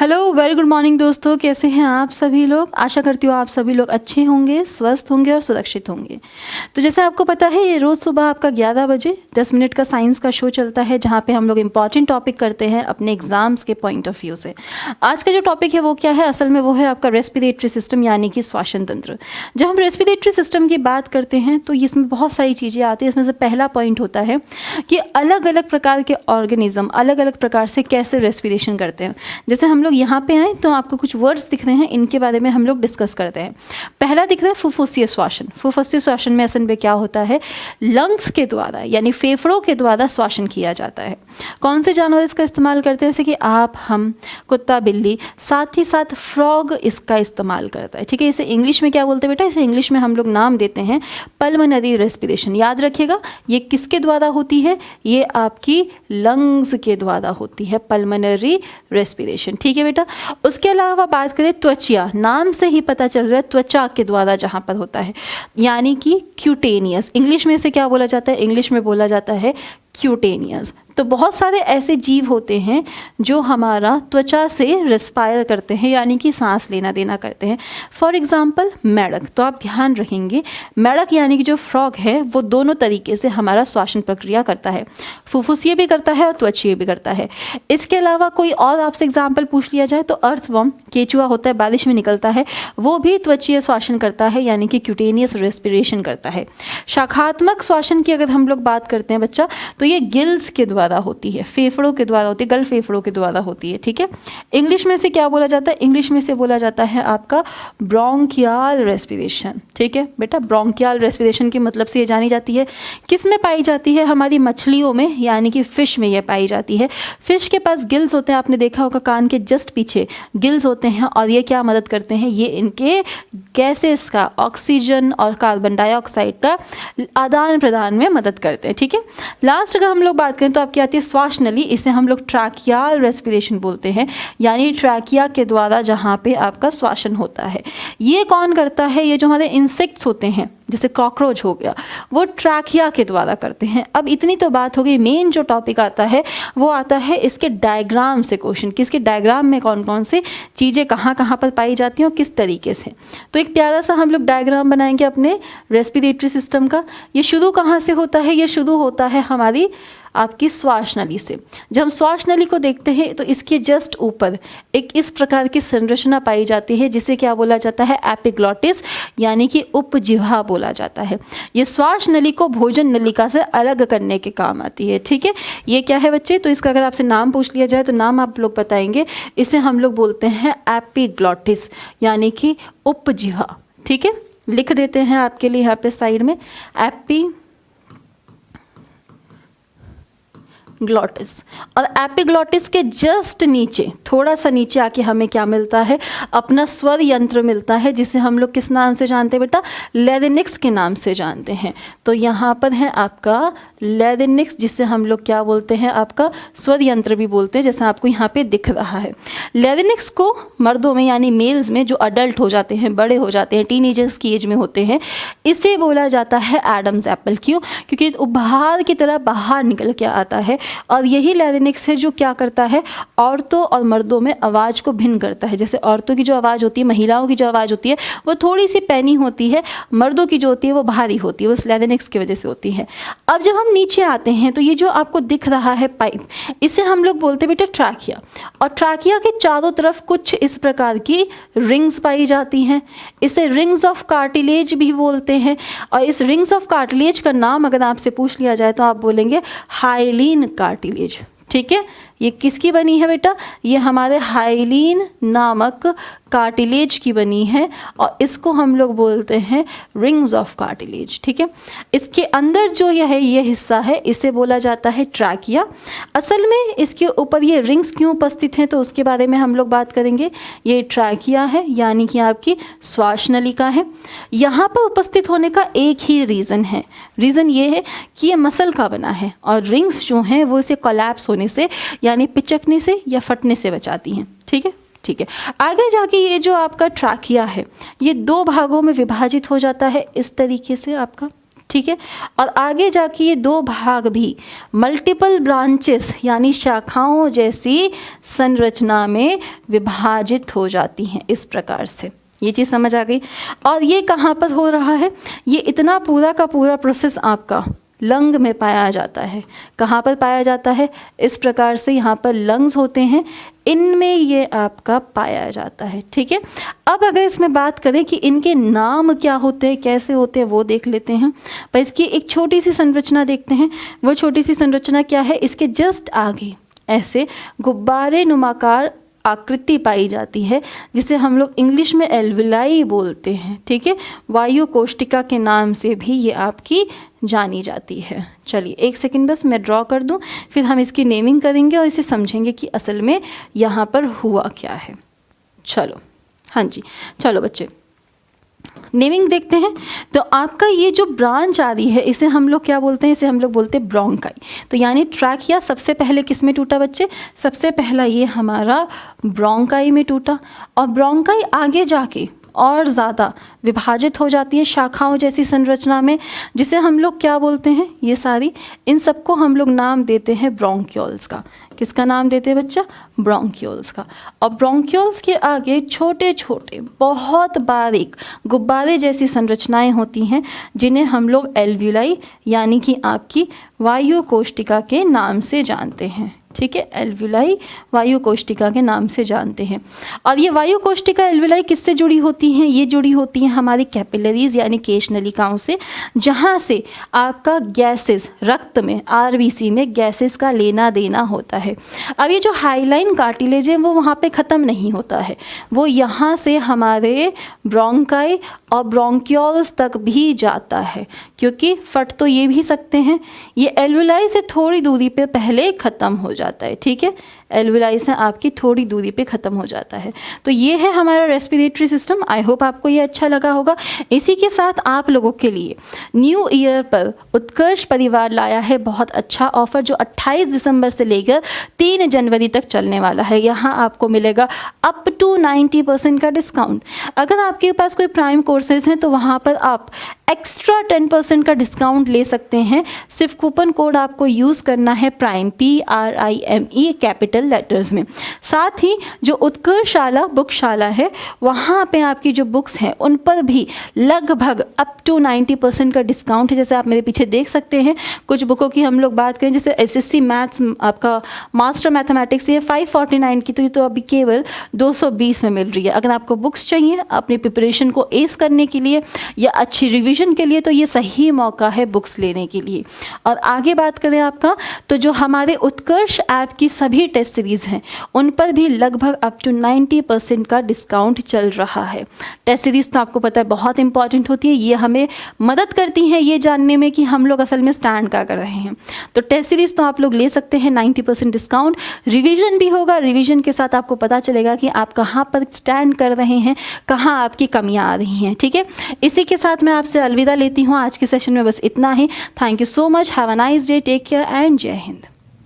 Hello, very good morning दोस्तों। कैसे हैं आप सभी लोग? आशा करती हूँ आप सभी लोग अच्छे होंगे, स्वस्थ होंगे और सुरक्षित होंगे। तो जैसे आपको पता है, ये रोज़ सुबह आपका 11 बजे 10 मिनट का साइंस का शो चलता है, जहाँ पे हम लोग इंपॉर्टेंट टॉपिक करते हैं अपने एग्जाम्स के पॉइंट ऑफ व्यू से। आज का जो टॉपिक है वो क्या है? असल में वो है आपका रेस्पिरेटरी सिस्टम, यानी कि श्वसन तंत्र। जब हम रेस्पिरेटरी सिस्टम की बात करते हैं तो इसमें बहुत सारी चीज़ें आती हैं। इसमें से पहला पॉइंट होता है कि अलग अलग प्रकार के ऑर्गेनिज्म अलग अलग प्रकार से कैसे रेस्पिरेशन करते हैं। जैसे हम लोग यहाँ पे आए तो आपको कुछ वर्ड्स दिख रहे हैं, इनके बारे में हम लोग डिस्कस करते हैं। पहला दिख रहा है फुफ्फुसीय श्वसन। फुफ्फुसीय श्वसन में असल में क्या होता है? लंग्स के द्वारा यानी फेफड़ों के द्वारा श्वसन किया जाता है। कौन से जानवर इसका इस्तेमाल करते हैं? जैसे कि आप, हम, कुत्ता, बिल्ली, साथ ही साथ फ्रॉग इसका इस्तेमाल करता है। ठीक है, इसे इंग्लिश में क्या बोलते हैं बेटा? इसे इंग्लिश में हम लोग नाम देते हैं पल्मोनरी रेस्पिरेशन। याद रखिएगा, ये किसके द्वारा होती है? ये आपकी लंग्स के द्वारा होती है, पल्मोनरी रेस्पिरेशन। ठीक है बेटा। उसके अलावा बात करें त्वचा, नाम से ही पता चल रहा है त्वचा के द्वारा जहाँ पर होता है, यानी कि क्यूटेनियस। इंग्लिश में इसे क्या बोला जाता है? इंग्लिश में बोला जाता है क्यूटेनियस। तो बहुत सारे ऐसे जीव होते हैं जो हमारा त्वचा से रेस्पायर करते हैं, यानी कि सांस लेना देना करते हैं। फॉर एग्जाम्पल मेढक। तो आप ध्यान रखेंगे, मेढक यानी कि जो फ्रॉग है वो दोनों तरीके से हमारा श्वसन प्रक्रिया करता है, फुफ्फुसीय भी करता है और त्वचीय भी करता है। इसके अलावा कोई और आपसे एग्जाम्पल पूछ लिया जाए तो अर्थवर्म, केचुआ होता है, बारिश में निकलता है, वो भी त्वचीय श्वसन करता है, यानी कि क्यूटेनियस रेस्पिरेशन करता है। शाखात्मक श्वसन की अगर हम लोग बात करते हैं बच्चा, तो ये गिल्स के द्वारा होती है, फेफड़ों के द्वारा होती है, गल फेफड़ों के द्वारा होती है। ठीक है, इंग्लिश में से क्या बोला जाता है? इंग्लिश में से बोला जाता है आपका ब्रोंकियल रेस्पिरेशन। ठीक है बेटा, ब्रोंकियल रेस्पिरेशन की मतलब से ये जानी जाती है। किस में पाई जाती है? हमारी मछलियों में, यानी कि फिश में ये पाई जाती है। फिश के पास गिल्स होते हैं, आपने देखा होगा कान के जस्ट पीछे गिल्स होते हैं, और ये क्या मदद करते हैं? ये इनके गैसेस का, ऑक्सीजन और कार्बन डाइऑक्साइड का आदान प्रदान में मदद करते हैं। ठीक है, लास्ट अगर हम लोग बात करें तो आपकी आती है श्वास नली। इसे हम लोग ट्रैकियल रेस्पिरेशन बोलते हैं, यानी ट्रैकिया के द्वारा जहाँ पे आपका श्वसन होता है। ये कौन करता है? ये जो हमारे इंसेक्ट्स होते हैं, जैसे कॉकरोच हो गया, वो ट्रैकिया के द्वारा करते हैं। अब इतनी तो बात हो गई, मेन जो टॉपिक आता है वो आता है इसके डायग्राम से क्वेश्चन, कि इसके डायग्राम में कौन कौन से चीज़ें कहाँ कहाँ पर पाई जाती हैं और किस तरीके से। तो एक प्यारा सा हम लोग डायग्राम बनाएंगे अपने रेस्पिरेटरी सिस्टम का। ये शुरू कहाँ से होता है? ये शुरू होता है हमारी आपकी श्वास नली से। जब हम श्वास नली को देखते हैं तो इसके जस्ट ऊपर एक इस प्रकार की संरचना पाई जाती है, जिसे क्या बोला जाता है? एपिग्लॉटिस, यानी कि उपजिह्वा बोला जाता है। ये श्वास नली को भोजन नलिका से अलग करने के काम आती है। ठीक है, ये क्या है बच्चे? तो इसका अगर आपसे नाम पूछ लिया जाए तो नाम आप लोग बताएंगे। इसे हम लोग बोलते हैं एपिग्लॉटिस, यानी कि उपजिह्वा। ठीक है, लिख देते हैं आपके लिए यहाँ पे साइड में, ग्लॉटिस। और एपिग्लॉटिस के जस्ट नीचे, थोड़ा सा नीचे आके हमें क्या मिलता है? अपना स्वर यंत्र मिलता है, जिसे हम लोग किस नाम से जानते हैं बेटा? लैरिंक्स के नाम से जानते हैं। तो यहाँ पर है आपका लैरिंक्स, जिसे हम लोग क्या बोलते हैं? आपका स्वर यंत्र भी बोलते हैं, जैसा आपको यहाँ पे दिख रहा है। लैरिंक्स को मर्दों में, यानी मेल्स में, जो अडल्ट हो जाते हैं, बड़े हो जाते हैं, टीनेजर्स की एज में होते हैं, इसे बोला जाता है एडम्स एप्पल। क्यों? क्योंकि उपहार की तरह बाहर निकल के आता है, और यही लैरिंक्स है जो क्या करता है? औरतों और मर्दों में आवाज़ को भिन्न करता है। जैसे औरतों की जो आवाज़ होती है, महिलाओं की जो आवाज़ होती है, वो थोड़ी सी पैनी होती है, मर्दों की जो होती है वो भारी होती है, वो इस लैरिंक्स की वजह से होती है। अब जब हम नीचे आते हैं तो ये जो आपको दिख रहा है पाइप, इसे हम लोग बोलते हैं बेटा ट्रैकिया। और ट्रैकिया के चारों तरफ कुछ इस प्रकार की रिंग्स पाई जाती हैं, इसे रिंग्स ऑफ कार्टिलेज भी बोलते हैं। और इस रिंग्स ऑफ कार्टिलेज का नाम अगर आपसे पूछ लिया जाए तो आप बोलेंगे हाइलीन कार्टिलेज। ठीक है, ये किसकी बनी है बेटा? ये हमारे हाइलीन नामक कार्टिलेज की बनी है, और इसको हम लोग बोलते हैं रिंग्स ऑफ कार्टिलेज। ठीक है, इसके अंदर जो ये हिस्सा है, इसे बोला जाता है ट्रैकिया। असल में इसके ऊपर ये रिंग्स क्यों उपस्थित हैं तो उसके बारे में हम लोग बात करेंगे। ये ट्रैकिया है, यानी कि आपकी श्वास नलिका है। यहाँ पर उपस्थित होने का एक ही रीज़न है, रीज़न ये है कि ये मसल का बना है, और रिंग्स जो हैं वो इसे कोलैप्स होने से, यानी पिचकने से या फटने से बचाती हैं। ठीक है, ठीक है। आगे जाके ये जो आपका ट्रैकिया है, ये दो भागों में विभाजित हो जाता है इस तरीके से आपका। ठीक है। और आगे जाके ये दो भाग भी मल्टीपल ब्रांचेस यानी शाखाओं जैसी संरचना में विभाजित हो जाती हैं इस प्रकार से। ये चीज़ समझ आ गई। और ये कहाँ पर हो रहा है, ये इतना पूरा का पूरा प्रोसेस आपका लंग में पाया जाता है। कहाँ पर पाया जाता है, इस प्रकार से यहाँ पर लंग्स होते हैं, इनमें ये आपका पाया जाता है। ठीक है। अब अगर इसमें बात करें कि इनके नाम क्या होते हैं, कैसे होते हैं, वो देख लेते हैं। पर इसकी एक छोटी सी संरचना देखते हैं। वो छोटी सी संरचना क्या है, इसके जस्ट आगे ऐसे गुब्बारे नुमाकार आकृति पाई जाती है, जिसे हम लोग इंग्लिश में एल्विलाई बोलते हैं। ठीक है। वायु कोष्टिका के नाम से भी ये आपकी जानी जाती है। चलिए एक सेकंड बस मैं ड्रॉ कर दूं, फिर हम इसकी नेमिंग करेंगे और इसे समझेंगे कि असल में यहाँ पर हुआ क्या है। चलो, हाँ जी, चलो बच्चे नेमिंग देखते हैं। तो आपका ये जो ब्रांच आ रही है, इसे हम लोग क्या बोलते हैं, इसे हम लोग बोलते हैं ब्रोंकाई। तो यानी ट्रैकिया सबसे पहले किस में टूटा बच्चे, सबसे पहला ये हमारा ब्रोंकाई में टूटा। और ब्रोंकाई आगे जाके और ज़्यादा विभाजित हो जाती है शाखाओं जैसी संरचना में, जिसे हम लोग क्या बोलते हैं, ये सारी, इन सबको हम लोग नाम देते हैं ब्रोंक्यूल्स का। किसका नाम देते हैं बच्चा, ब्रोंक्यूल्स का। और ब्रोंक्यूल्स के आगे छोटे छोटे बहुत बारीक गुब्बारे जैसी संरचनाएं होती हैं, जिन्हें हम लोग एल्व्यूलाई यानी कि आपकी वायु कोष्टिका के नाम से जानते हैं। ठीक है, एल्व्यूलाई वायु कोष्टिका के नाम से जानते हैं। और ये वायु कोष्टिका एल्व्यूलाई किससे जुड़ी होती हैं, ये जुड़ी होती हैं हमारी कैपिलरीज यानी केश नलिकाओं से, जहाँ से आपका गैसेस रक्त में आरबीसी में गैसेस का लेना देना होता है। अब ये जो हाईलाइन कार्टिलेज है वो वहाँ पे ख़त्म नहीं होता है, वो यहाँ से हमारे ब्रोंकाई और ब्रोंक्यूल्स तक भी जाता है, क्योंकि फट तो ये भी सकते हैं, ये एल्व्यूलाई से थोड़ी दूरी पे पहले ख़त्म हो जाता है। ठीक है, एल्व्यूलाई से आपकी थोड़ी दूरी पे ख़त्म हो जाता है। तो ये है हमारा रेस्पिरेटरी सिस्टम। आई होप आपको ये अच्छा लगा होगा। इसी के साथ आप लोगों के लिए न्यू ईयर पर उत्कर्ष परिवार लाया है बहुत अच्छा ऑफर, जो 28 दिसंबर से लेकर 3 जनवरी तक चलने वाला है। यहाँ आपको मिलेगा अप टू 90% का डिस्काउंट। अगर आपके पास कोई प्राइम कोर्सेज हैं तो वहाँ पर आप एक्स्ट्रा 10% का डिस्काउंट ले सकते हैं। सिर्फ कूपन कोड आपको यूज़ करना है प्राइम, PRIME कैपिटल लेटर्स में। साथ ही जो उत्कर्षशाला बुकशाला है, वहाँ पे आपकी जो बुक्स हैं उन पर भी लगभग अप टू 90% का डिस्काउंट है। जैसे आप मेरे पीछे देख सकते हैं, कुछ बुकों की हम लोग बात करें, जैसे SSC मैथ्स आपका मास्टर मैथमेटिक्स, ये 549 की, तो ये तो अभी केवल 220 में मिल रही है। अगर आपको बुक्स चाहिए अपनी प्रिपरेशन को एस करने के लिए या अच्छी रिविजन के लिए, तो ये सही मौका है बुक्स लेने के लिए। और आगे बात करें आपका, तो जो हमारे उत्कर्ष ऐप की सभी टेस्ट सीरीज़ हैं उन पर भी लगभग अप टू 90% का डिस्काउंट चल रहा है। टेस्ट सीरीज़ तो आपको पता है बहुत इंपॉर्टेंट होती है, ये हमें मदद करती हैं ये जानने में कि हम लोग असल में स्टैंड क्या कर रहे हैं। तो टेस्ट सीरीज़ तो आप लोग ले सकते हैं 90% डिस्काउंट। रिवीजन भी होगा, रिवीजन के साथ आपको पता चलेगा कि आप कहाँ पर स्टैंड कर रहे हैं, कहाँ आपकी कमियाँ आ रही हैं। ठीक है, इसी के साथ मैं आपसे अलविदा लेती हूँ। आज के सेशन में बस इतना ही। Thank you so much, have a nice day, take care and जय हिंद।